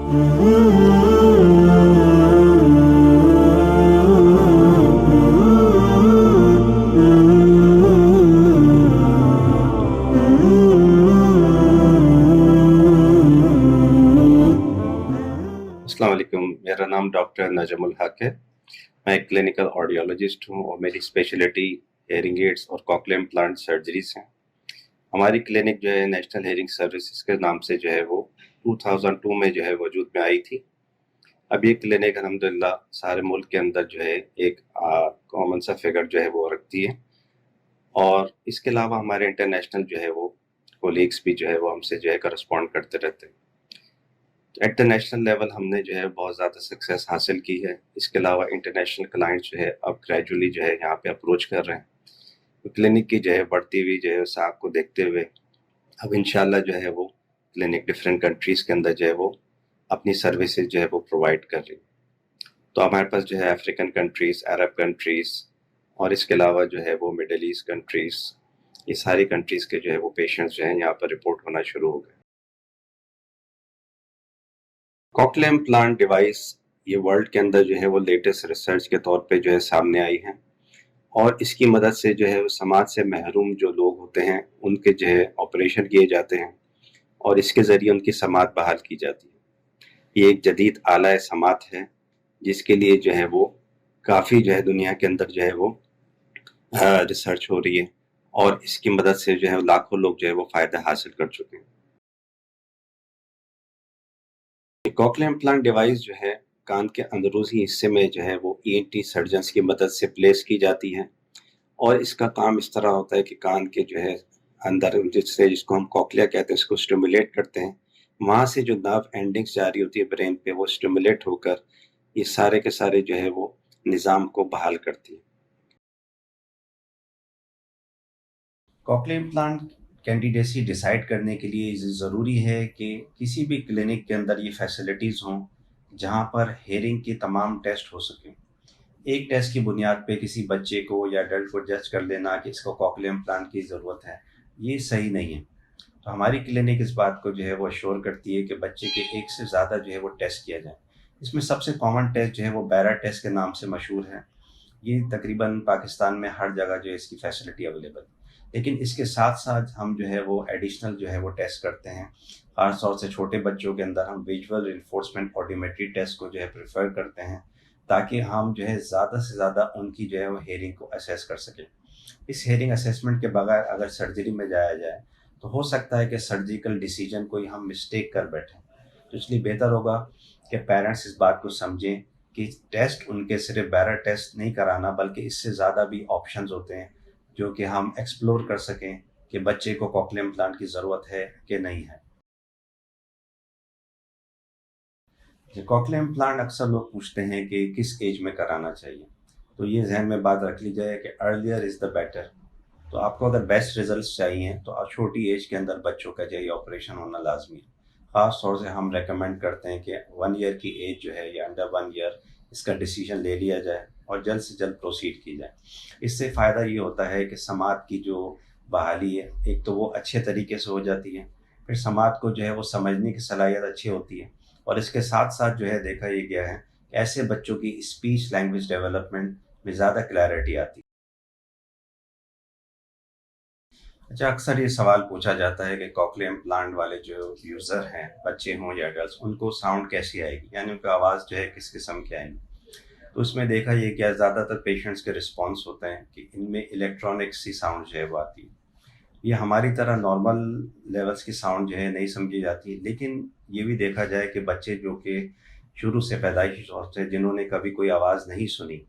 अस्सलाम वालेकुम, मेरा नाम डॉक्टर नजमुल हक है। मैं एक क्लिनिकल ऑडियोलॉजिस्ट हूँ और मेरी स्पेशलिटी हेयरिंग एड्स और कॉक्लियर इम्प्लांट सर्जरीज हैं। हमारी क्लिनिक जो है नेशनल हेयरिंग सर्विसेज के नाम से जो है वो 2002 में जो है वजूद में आई थी। अब ये क्लिनिक अल्हम्दुलिल्लाह सारे मुल्क के अंदर जो है एक कॉमन सा फिगर जो है वो रखती है और इसके अलावा हमारे इंटरनेशनल जो है वो कोलीग्स भी जो है वो हमसे जो है करस्पॉन्ड करते रहते हैं। एट द नेशनल लेवल हमने जो है बहुत ज़्यादा सक्सेस हासिल की है। इसके अलावा इंटरनेशनल क्लाइंट्स जो है अब ग्रेजुअली जो है यहाँ पे अप्रोच कर रहे हैं। तो क्लिनिक की जो है बढ़ती हुई जो है साख को देखते हुए अब इंशाल्लाह जो है वो क्लिनिक डिफरेंट कंट्रीज़ के अंदर जो है वो अपनी सर्विसेज जो है वो प्रोवाइड कर रही है। तो हमारे पास जो है अफ्रीकन कंट्रीज़, अरब कंट्रीज़ और इसके अलावा जो है वो मिडल ईस्ट कंट्रीज़, ये सारी कंट्रीज़ के जो है वो पेशेंट्स जो हैं यहाँ पर रिपोर्ट होना शुरू हो गए। कॉक्लियर इम्प्लांट डिवाइस ये वर्ल्ड के अंदर जो है वो लेटेस्ट रिसर्च के तौर पे जो है सामने आई है और इसकी मदद से जो है वो समाज से महरूम जो लोग होते हैं उनके जो है ऑपरेशन किए जाते हैं और इसके ज़रिए उनकी समात बहाल की जाती है। ये एक जदीद आला समात है जिसके लिए जो है वो काफ़ी जो है दुनिया के अंदर जो है वो रिसर्च हो रही है और इसकी मदद से जो है लाखों लोग जो है वो फ़ायदा हासिल कर चुके हैं। कॉक्लियर इम्प्लांट डिवाइस जो है कान के अंदरूनी हिस्से में जो है वो ईएनटी सर्जन्स की मदद से प्लेस की जाती है और इसका काम इस तरह होता है कि कान के जो है अंदर जिससे जिसको हम कॉक्लिया कहते हैं इसको स्टिमुलेट करते हैं, वहाँ से जो नर्व एंडिंग्स जारी होती है ब्रेन पे वो स्टिमुलेट होकर ये सारे के सारे जो है वो निज़ाम को बहाल करती है। कॉक्लियर इम्प्लांट कैंडिडेसी डिसाइड करने के लिए ज़रूरी है कि किसी भी क्लिनिक के अंदर ये फैसिलिटीज़ हों जहाँ पर हेयरिंग के तमाम टेस्ट हो सकें। एक टेस्ट की बुनियाद पे किसी बच्चे को या एडल्ट को जज कर लेना कि इसको कॉक्लियर इम्प्लांट की ज़रूरत है, ये सही नहीं है। तो हमारी क्लिनिक इस बात को जो है वो अश्योर करती है कि बच्चे के एक से ज़्यादा जो है वो टेस्ट किया जाए। इसमें सबसे कॉमन टेस्ट जो है वो बैरा टेस्ट के नाम से मशहूर है। ये तकरीबन पाकिस्तान में हर जगह जो है इसकी फैसिलिटी अवेलेबल है। लेकिन इसके साथ-साथ हम जो है वो एडिशनल जो है वो टेस्ट करते हैं। ख़ास तौर से छोटे बच्चों के अंदर हम विजुअल रिइंफोर्समेंट ऑडियोमेट्री टेस्ट को जो है प्रेफ़र करते हैं, ताकि हम जो है ज़्यादा से ज़्यादा उनकी जो है वो हेयरिंग को असेस कर सकें। इस हेयरिंग असेसमेंट के बगैर अगर सर्जरी में जाया जाए, तो हो सकता है कि सर्जिकल डिसीजन कोई हम मिस्टेक कर बैठें। तो इसलिए बेहतर होगा कि पेरेंट्स इस बात को समझें कि टेस्ट उनके सिर्फ बैरा टेस्ट नहीं कराना, बल्कि इससे ज़्यादा भी ऑप्शंस होते हैं जो कि हम एक्सप्लोर कर सकें कि बच्चे को कॉक्लियर इम्प्लांट की ज़रूरत है कि नहीं है। कॉक्लियर इम्प्लांट अक्सर लोग पूछते हैं कि किस एज में कराना चाहिए, तो ये जहन में बात रख ली जाए कि अर्लियर इज़ द बेटर। तो आपको अगर बेस्ट रिजल्ट्स चाहिए तो आप छोटी एज के अंदर बच्चों का जो है ऑपरेशन होना लाजमी है। ख़ास तौर से हम रेकमेंड करते हैं कि 1 ईयर की एज जो है या अंडर 1 ईयर इसका डिसीजन ले लिया जाए और जल्द से जल्द प्रोसीड की जाए। इससे फ़ायदा ये होता है कि समाज की जो बहाली है, एक तो वो अच्छे तरीके से हो जाती है, फिर समाज को जो है वो समझने की सलाहियत अच्छी होती है और इसके साथ साथ जो है देखा ये गया है कि ऐसे बच्चों की स्पीच लैंग्वेज डेवलपमेंट में ज़्यादा क्लैरिटी आती है। अच्छा, अक्सर ये सवाल पूछा जाता है कि कॉक्लियर इम्प्लांट वाले जो यूज़र हैं, बच्चे हों या एडल्ट्स, उनको साउंड कैसी आएगी? यानी उनकी आवाज़ जो है किस किस्म की आएगी? तो उसमें देखा ये गया ज़्यादातर पेशेंट्स के रिस्पॉन्स होते हैं कि इनमें इलेक्ट्रॉनिक सी साउंड जो है वो आती है। ये हमारी तरह नॉर्मल लेवल्स की साउंड जो है नहीं समझी जाती, लेकिन ये भी देखा जाए कि बच्चे जो कि शुरू से पैदाइशी तौर से जिन्होंने कभी कोई आवाज़ नहीं सुनी,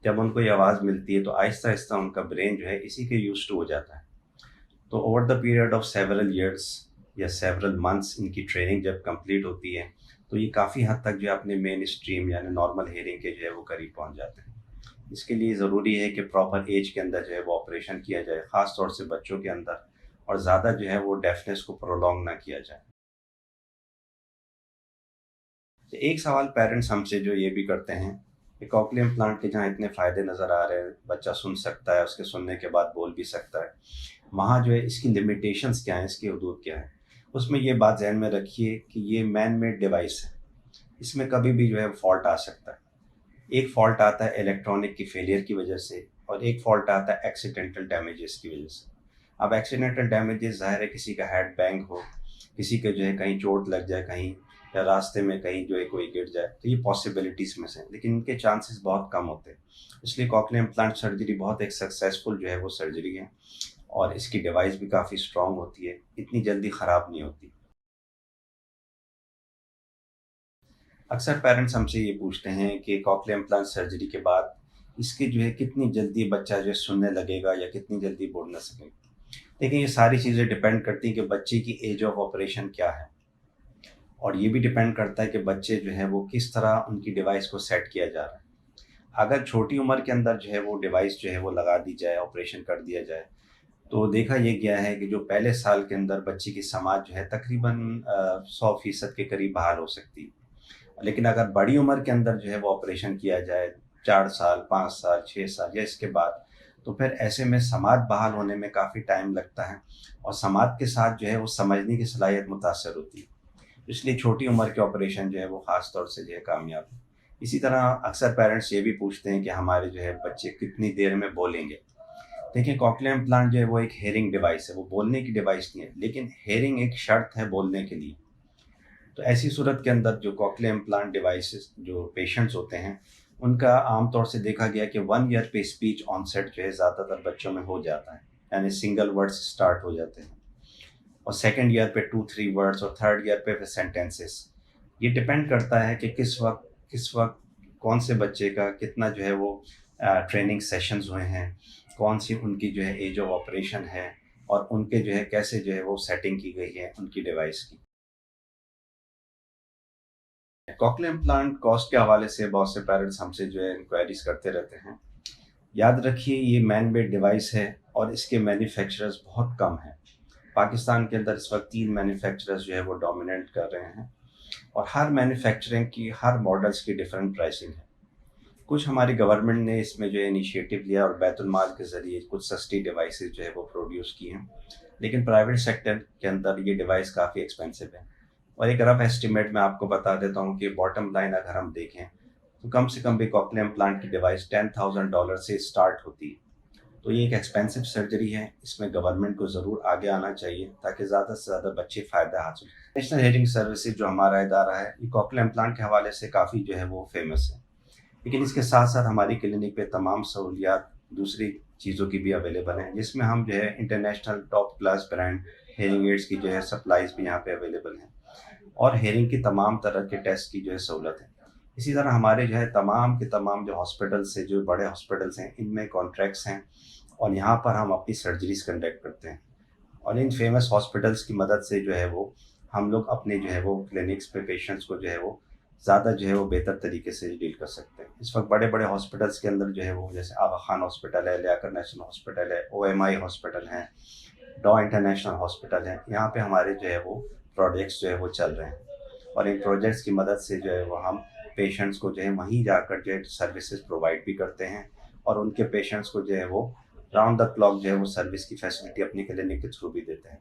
जब उनको ये आवाज़ मिलती है तो आहिस्ता-आहिस्ता उनका ब्रेन जो है इसी के यूज़्ड टू हो जाता है। तो over the period of several years या सेवरल मंथ्स इनकी ट्रेनिंग जब कंप्लीट होती है, तो ये काफ़ी हद तक जो है अपने मेन स्ट्रीम यानी नॉर्मल हियरिंग के जो है वो करीब पहुंच जाते हैं। इसके लिए ज़रूरी है कि प्रॉपर एज के अंदर जो है वो ऑपरेशन किया जाए, ख़ास तौर से बच्चों के अंदर, और ज़्यादा जो है वो डेफनेस को प्रोलॉन्ग ना किया जाए। तो एक सवाल पेरेंट्स हमसे जो ये भी करते हैं कि कॉक्लियर इम्प्लांट के जहाँ इतने फ़ायदे नज़र आ रहे हैं, बच्चा सुन सकता है, उसके सुनने के बाद बोल भी सकता है, वहाँ जो है इसकी लिमिटेशंस क्या हैं, इसकी हदूद क्या है? उसमें ये बात ज़हन में रखिए कि ये मैन मेड डिवाइस है। इसमें कभी भी जो है फॉल्ट आ सकता है। एक फॉल्ट आता है इलेक्ट्रॉनिक की फेलियर की वजह से और एक फॉल्ट आता है एक्सीडेंटल डैमेजेस की वजह से। अब एक्सीडेंटल डैमेजेस ज़ाहिर है किसी का हेड बैंग हो, किसी के जो है कहीं चोट लग जाए कहीं, या रास्ते में कहीं जो है कोई गिर जाए, तो ये पॉसिबिलिटीज़ में से हैं, लेकिन इनके चांसेस बहुत कम होते हैं। इसलिए कॉक्लियर इम्प्लांट सर्जरी बहुत एक सक्सेसफुल जो है वो सर्जरी है और इसकी डिवाइस भी काफ़ी स्ट्रॉन्ग होती है, इतनी जल्दी ख़राब नहीं होती। अक्सर पेरेंट्स हमसे ये पूछते हैं कि कॉक्लियर इम्प्लांट सर्जरी के बाद इसकी जो है कितनी जल्दी बच्चा जो है सुनने लगेगा या कितनी जल्दी बोल ना सकेगा। देखिए, ये सारी चीज़ें डिपेंड करती हैं कि बच्चे की एज ऑफ ऑपरेशन क्या है, और ये भी डिपेंड करता है कि बच्चे जो है वो किस तरह उनकी डिवाइस को सेट किया जा रहा है। अगर छोटी उम्र के अंदर जो है वो डिवाइस जो है वो लगा दी जाए, ऑपरेशन कर दिया जाए, तो देखा ये गया है कि जो पहले साल के अंदर बच्चे की समाज जो है तकरीबन 100% के करीब बहाल हो सकती है। लेकिन अगर बड़ी उम्र के अंदर जो है वो ऑपरेशन किया जाए, 4 साल, 5 साल, 6 साल या इसके बाद, तो फिर ऐसे में समाज बहाल होने में काफ़ी टाइम लगता है और समाज के साथ जो है वो समझने की सलाहियत मुतासर होती है। इसलिए छोटी उम्र के ऑपरेशन जो है वो ख़ास तौर से जो है कामयाब है। इसी तरह अक्सर पेरेंट्स ये भी पूछते हैं कि हमारे जो है बच्चे कितनी देर में बोलेंगे। देखिए, कॉक्लियर इम्प्लांट जो है वो एक हेयरिंग डिवाइस है, वो बोलने की डिवाइस नहीं है, लेकिन हेयरिंग एक शर्त है बोलने के लिए। तो ऐसी सूरत के अंदर जो कॉक्लियर इम्प्लांट डिवाइसेस जो पेशेंट्स होते हैं, उनका आमतौर से देखा गया कि 1 ईयर पे स्पीच ऑनसेट जो है ज़्यादातर बच्चों में हो जाता है, यानी सिंगल वर्ड्स स्टार्ट हो जाते हैं, और सेकंड ईयर पे 2-3 वर्ड्स और थर्ड ईयर पे फिर सेंटेंसेस। ये डिपेंड करता है कि किस वक्त कौन से बच्चे का कितना जो है वो ट्रेनिंग सेशंस हुए हैं, कौन सी उनकी जो है एज ऑफ ऑपरेशन है, और उनके जो है कैसे जो है वो सेटिंग की गई है उनकी डिवाइस की। कॉक्लियर इम्प्लांट कॉस्ट के हवाले से बहुत से पेरेंट्स हमसे जो है इंक्वायरीज करते रहते हैं। याद रखिए, ये मैन मेड डिवाइस है और इसके मैन्युफैक्चरर्स बहुत कम हैं। पाकिस्तान के अंदर इस वक्त 3 मैन्युफैक्चरर्स जो है वो डोमिनेट कर रहे हैं, और हर मैन्युफैक्चरिंग की हर मॉडल्स की डिफरेंट प्राइसिंग है। कुछ हमारी गवर्नमेंट ने इसमें जो है इनिशिएटिव लिया और बैतुल माल के ज़रिए कुछ सस्ती डिवाइसेस जो है वो प्रोड्यूस की हैं, लेकिन प्राइवेट सेक्टर के अंदर ये डिवाइस काफ़ी एक्सपेंसिव है। और एक रफ एस्टिमेट मैं आपको बता देता हूँ कि बॉटम लाइन अगर हम देखें, तो कम से कम भी कॉक्लियर इम्प्लांट की डिवाइस $10,000 से स्टार्ट होती है। तो ये एक एक्सपेंसिव सर्जरी है, इसमें गवर्नमेंट को ज़रूर आगे आना चाहिए ताकि ज़्यादा से ज़्यादा बच्चे फ़ायदा हासिल करें। नेशनल हेयरिंग सर्विसेज जो हमारा इदारा है, ये कॉक्लियर इम्प्लांट के हवाले से काफ़ी जो है वो फेमस है, लेकिन इसके साथ साथ हमारी क्लिनिक पे तमाम सहूलियात दूसरी चीज़ों की भी अवेलेबल हैं, जिसमें हम जो है international top class brand hearing ads की जो है सप्लाईज भी यहाँ पे अवेलेबल हैं, और हेयरिंग की तमाम तरह के टेस्ट की जो है सहूलत है। इसी तरह हमारे जो है तमाम के तमाम जो हॉस्पिटल्स से जो बड़े हॉस्पिटल्स हैं, इनमें कॉन्ट्रैक्ट्स हैं और यहाँ पर हम अपनी सर्जरीज कंडक्ट करते हैं, और इन फेमस हॉस्पिटल्स की मदद से जो है वो हम लोग अपने जो है वो क्लिनिक्स पे पेशेंट्स को जो है वो ज़्यादा जो है वो बेहतर तरीके से डील कर सकते हैं। इस वक्त बड़े बड़े हॉस्पिटल्स के अंदर जो है वो जैसे आगा खान हॉस्पिटल है, लियाकत नेशनल हॉस्पिटल है, OMI हॉस्पिटल हैं, डॉ इंटरनेशनल हॉस्पिटल है, यहाँ पे हमारे जो है वो प्रोजेक्ट्स जो है वो चल रहे हैं, और इन प्रोजेक्ट्स की मदद से जो है वो हम पेशेंट्स को जो है वहीं जाकर जो है सर्विसेज प्रोवाइड भी करते हैं, और उनके पेशेंट्स को जो है वो राउंड द क्लॉक जो है वो सर्विस की फैसिलिटी अपनी क्लिनिक के थ्रू भी देते हैं।